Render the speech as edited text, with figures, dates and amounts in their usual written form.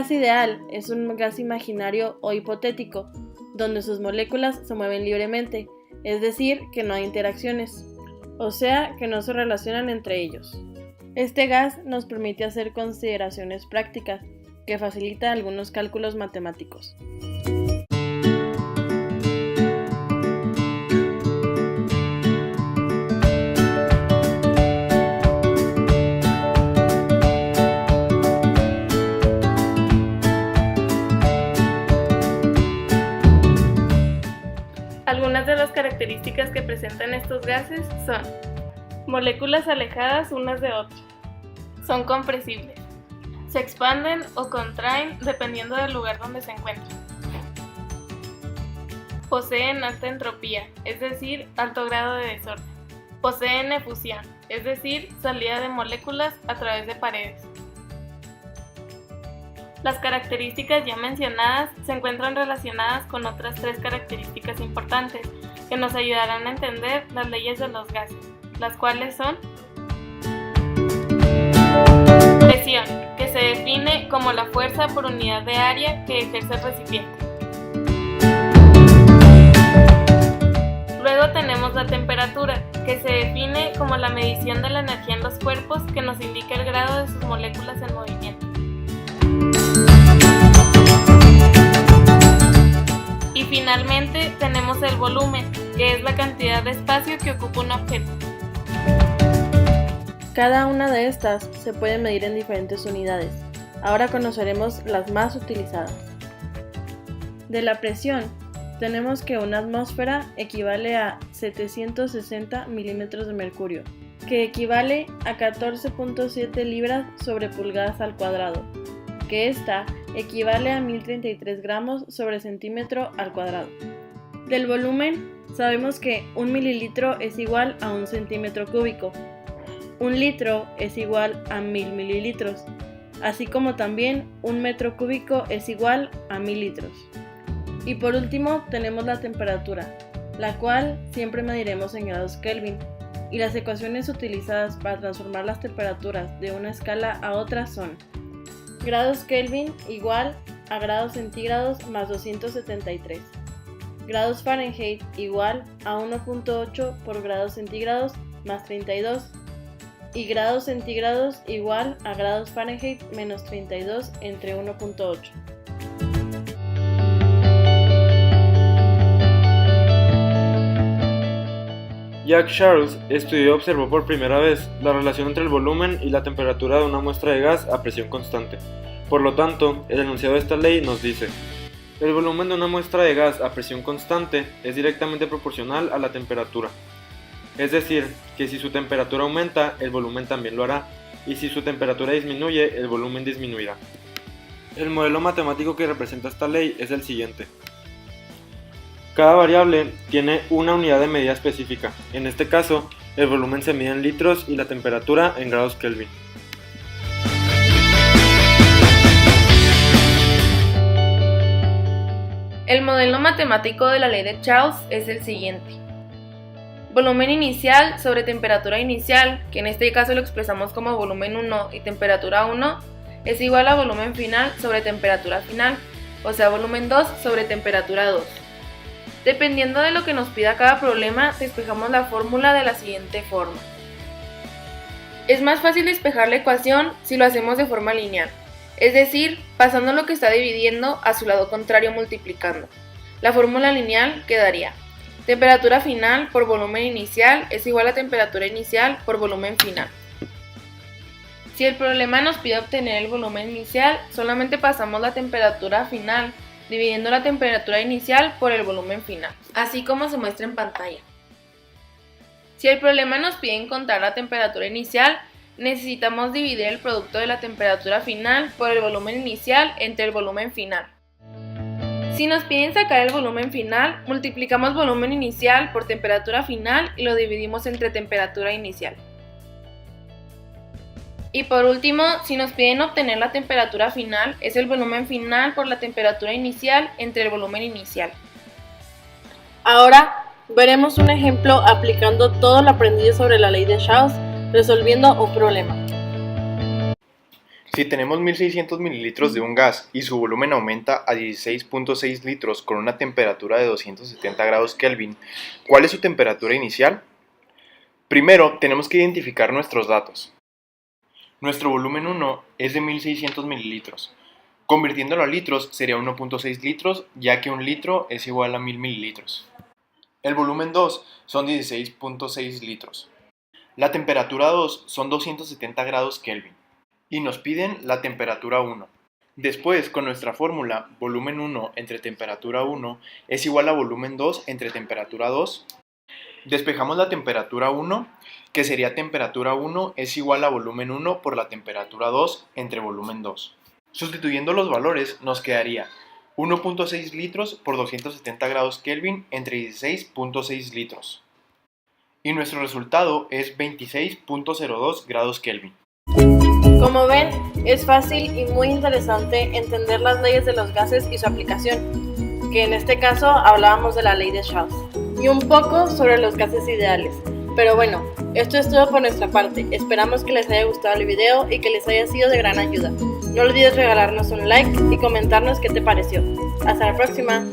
gas ideal es un gas imaginario o hipotético, donde sus moléculas se mueven libremente, es decir, que no hay interacciones, o sea, que no se relacionan entre ellos. Este gas nos permite hacer consideraciones prácticas, que facilita algunos cálculos matemáticos. Algunas de las características que presentan estos gases son moléculas alejadas unas de otras, son compresibles, se expanden o contraen dependiendo del lugar donde se encuentran, poseen alta entropía, es decir, alto grado de desorden, poseen efusión, es decir, salida de moléculas a través de paredes. Las características ya mencionadas se encuentran relacionadas con otras tres características importantes que nos ayudarán a entender las leyes de los gases, las cuales son presión, que se define como la fuerza por unidad de área que ejerce el recipiente. Luego tenemos la temperatura, que se define como la medición de la energía en los cuerpos que nos indica el grado de sus moléculas en movimiento. Y finalmente tenemos el volumen, que es la cantidad de espacio que ocupa un objeto. Cada una de estas se puede medir en diferentes unidades. Ahora conoceremos las más utilizadas. De la presión, tenemos que una atmósfera equivale a 760 milímetros de mercurio, que equivale a 14.7 libras sobre pulgadas al cuadrado, que esta equivale a 1033 gramos sobre centímetro al cuadrado. Del volumen, sabemos que 1 mililitro es igual a 1 centímetro cúbico, 1 litro es igual a 1000 mililitros, así como también 1 metro cúbico es igual a 1000 litros. Y por último tenemos la temperatura, la cual siempre mediremos en grados Kelvin, y las ecuaciones utilizadas para transformar las temperaturas de una escala a otra son grados Kelvin igual a grados centígrados más 273, grados Fahrenheit igual a 1.8 por grados centígrados más 32, y grados centígrados igual a grados Fahrenheit menos 32 entre 1.8. Jacques Charles estudió y observó por primera vez la relación entre el volumen y la temperatura de una muestra de gas a presión constante. Por lo tanto, el enunciado de esta ley nos dice: el volumen de una muestra de gas a presión constante es directamente proporcional a la temperatura. Es decir, que si su temperatura aumenta, el volumen también lo hará, y si su temperatura disminuye, el volumen disminuirá. El modelo matemático que representa esta ley es el siguiente. Cada variable tiene una unidad de medida específica. En este caso, el volumen se mide en litros y la temperatura en grados Kelvin. El modelo matemático de la ley de Charles es el siguiente. Volumen inicial sobre temperatura inicial, que en este caso lo expresamos como volumen 1 y temperatura 1, es igual a volumen final sobre temperatura final, o sea volumen 2 sobre temperatura 2. Dependiendo de lo que nos pida cada problema, despejamos la fórmula de la siguiente forma. Es más fácil despejar la ecuación si lo hacemos de forma lineal, es decir, pasando lo que está dividiendo a su lado contrario multiplicando. La fórmula lineal quedaría: temperatura final por volumen inicial es igual a temperatura inicial por volumen final. Si el problema nos pide obtener el volumen inicial, solamente pasamos la temperatura final dividiendo la temperatura inicial por el volumen final, así como se muestra en pantalla. Si el problema nos pide encontrar la temperatura inicial, necesitamos dividir el producto de la temperatura final por el volumen inicial entre el volumen final. Si nos piden sacar el volumen final, multiplicamos volumen inicial por temperatura final y lo dividimos entre temperatura inicial. Y por último, si nos piden obtener la temperatura final, es el volumen final por la temperatura inicial entre el volumen inicial. Ahora veremos un ejemplo aplicando todo lo aprendido sobre la ley de Charles, resolviendo un problema. Si tenemos 1600 mililitros de un gas y su volumen aumenta a 16.6 litros con una temperatura de 270 grados Kelvin, ¿cuál es su temperatura inicial? Primero, tenemos que identificar nuestros datos. Nuestro volumen 1 es de 1600 mililitros. Convirtiéndolo a litros sería 1.6 litros, ya que un litro es igual a 1000 mililitros. El volumen 2 son 16.6 litros. La temperatura 2 son 270 grados Kelvin. Y nos piden la temperatura 1. Después, con nuestra fórmula, volumen 1 entre temperatura 1 es igual a volumen 2 entre temperatura 2. Despejamos la temperatura 1, que sería temperatura 1 es igual a volumen 1 por la temperatura 2 entre volumen 2. Sustituyendo los valores, nos quedaría 1.6 litros por 270 grados Kelvin entre 16.6 litros. Y nuestro resultado es 26.02 grados Kelvin. Como ven, es fácil y muy interesante entender las leyes de los gases y su aplicación, que en este caso hablábamos de la ley de Charles, y un poco sobre los gases ideales. Pero bueno, esto es todo por nuestra parte. Esperamos que les haya gustado el video y que les haya sido de gran ayuda. No olvides regalarnos un like y comentarnos qué te pareció. Hasta la próxima.